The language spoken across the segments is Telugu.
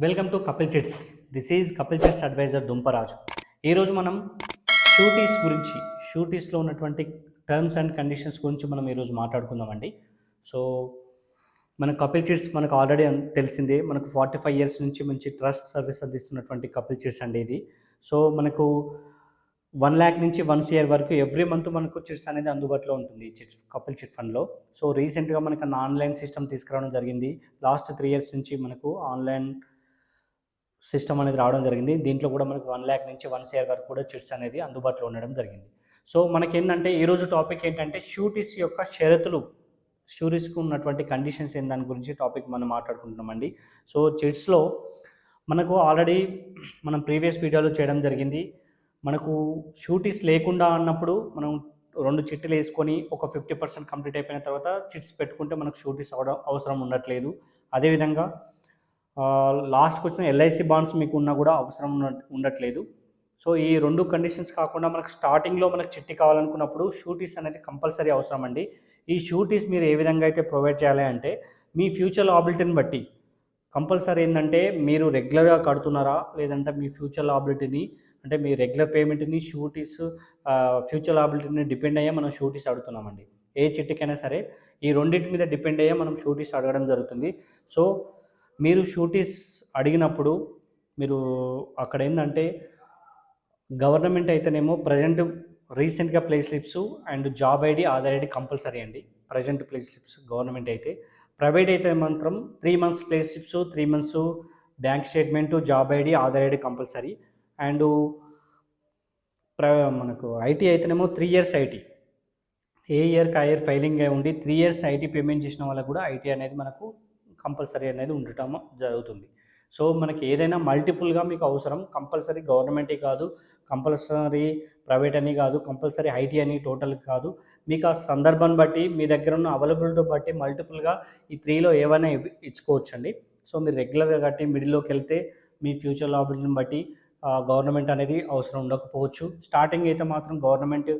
Welcome to Kapil chits. This is Kapil chits advisor Dumparaju. ఈరోజు మనం షూటీస్ గురించి, షూటీస్లో ఉన్నటువంటి టర్మ్స్ అండ్ కండిషన్స్ గురించి మనం ఈరోజు మాట్లాడుకుందామండి. సో మన కపిల్ చిట్స్ మనకు ఆల్రెడీ తెలిసిందే. మనకు 45 ఇయర్స్ నుంచి మంచి ట్రస్ట్ సర్వీస్ అందిస్తున్నటువంటి కపిల్ చిట్స్ అండి ఇది. సో మనకు 1,00,000 నుంచి 1 CR వరకు ఎవ్రీ మంత్ మనకు చిట్స్ అనేది అందుబాటులో ఉంటుంది చిట్స్ కపిల్ చిట్ ఫండ్లో. సో రీసెంట్గా మనకు ఆన్లైన్ సిస్టమ్ తీసుకురావడం జరిగింది. లాస్ట్ 3 ఇయర్స్ నుంచి మనకు ఆన్లైన్ సిస్టమ్ అనేది రావడం జరిగింది. దీంట్లో కూడా మనకు 1,00,000 నుంచి 1 CR వరకు కూడా చిట్స్ అనేది అందుబాటులో ఉండడం జరిగింది. సో మనకేంటంటే ఈరోజు టాపిక్ ఏంటంటే షూటీస్ యొక్క షరతులు, షూటీస్కి ఉన్నటువంటి కండిషన్స్ ఏంటి దాని గురించి టాపిక్ మనం మాట్లాడుకుంటున్నామండి. సో చిట్స్లో మనకు ఆల్రెడీ మనం ప్రీవియస్ వీడియోలో చేయడం జరిగింది. మనకు షూటీస్ లేకుండా అన్నప్పుడు మనం 2 చిట్టులు వేసుకొని ఒక 50% కంప్లీట్ అయిపోయిన తర్వాత చిట్స్ పెట్టుకుంటే మనకు షూటీస్ అవసరం ఉండట్లేదు. అదేవిధంగా లాస్ట్కి వచ్చిన ఎల్ఐసి బాండ్స్ మీకు ఉన్నా కూడా అవసరం ఉండట్లేదు. సో ఈ 2 కండిషన్స్ కాకుండా మనకు స్టార్టింగ్లో మనకు చిట్టి కావాలనుకున్నప్పుడు షూటీస్ అనేది కంపల్సరీ అవసరం అండి. ఈ షూటీస్ మీరు ఏ విధంగా అయితే ప్రొవైడ్ చేయాలి అంటే మీ ఫ్యూచర్ లాబిలిటీని బట్టి కంపల్సరీ ఏంటంటే మీరు రెగ్యులర్గా కడుతున్నారా, లేదంటే మీ ఫ్యూచర్ లాబిలిటీని అంటే మీ రెగ్యులర్ పేమెంట్ని షూటీస్ ఫ్యూచర్ లాబిలిటీని డిపెండ్ అయ్యే మనం షూటీస్ అడుగుతున్నామండి. ఏ చిట్టికైనా సరే ఈ రెండింటి మీద డిపెండ్ అయ్యే మనం షూటీస్ అడగడం జరుగుతుంది. సో మీరు షూటీస్ అడిగినప్పుడు మీరు అక్కడ ఏంటంటే గవర్నమెంట్ అయితేనేమో ప్రజెంట్ రీసెంట్గా play slips and job ID, Aadhaar ID compulsory అండి. ప్రజెంట్ ప్లే స్లిప్స్ గవర్నమెంట్ అయితే, ప్రైవేట్ అయితే మాత్రం 3 months play slips, 3 months bank statement, job ID, Aadhaar ID compulsory. And మనకు ఐటీ అయితేనేమో 3 years ఐటీ, ఏ ఇయర్కి ఆ ఇయర్ ఫైలింగ్ అయి ఉండి 3 years ఐటీ పేమెంట్ చేసిన వాళ్ళకు కూడా ఐటీ అనేది మనకు కంపల్సరీ అనేది ఉండటం జరుగుతుంది. సో మనకి ఏదైనా మల్టిపుల్గా మీకు అవసరం, కంపల్సరీ గవర్నమెంటే కాదు, కంపల్సరీ ప్రైవేట్ అని కాదు, కంపల్సరీ ఐటీ అని టోటల్ కాదు. మీకు ఆ సందర్భాన్ని బట్టి మీ దగ్గర ఉన్న అవైలబిలిటీ బట్టి మల్టిపుల్గా ఈ 3లో ఏవైనా ఇచ్చుకోవచ్చండి. సో మీరు రెగ్యులర్గా కట్టి మిడిల్లోకి వెళ్తే మీ ఫ్యూచర్ లాబిలిటీని బట్టి గవర్నమెంట్ అనేది అవసరం ఉండకపోవచ్చు. స్టార్టింగ్ అయితే మాత్రం గవర్నమెంట్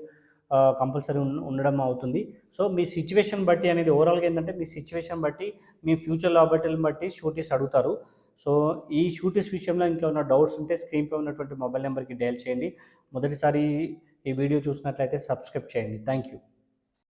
కంపల్సరీ ఉండడం అవుతుంది. సో మీ సిచ్యువేషన్ బట్టి అనేది ఓవరాల్గా ఏంటంటే మీ సిచ్యువేషన్ బట్టి మీ ఫ్యూచర్ లాబిలిటీని బట్టి షూటీస్ అడుగుతారు. సో ఈ షూటీస్ విషయంలో ఇంకేమైనా డౌట్స్ ఉంటే స్క్రీన్పై ఉన్నటువంటి మొబైల్ నెంబర్కి డయల్ చేయండి. మొదటిసారి ఈ వీడియో చూసినట్లయితే సబ్స్క్రైబ్ చేయండి. Thank you.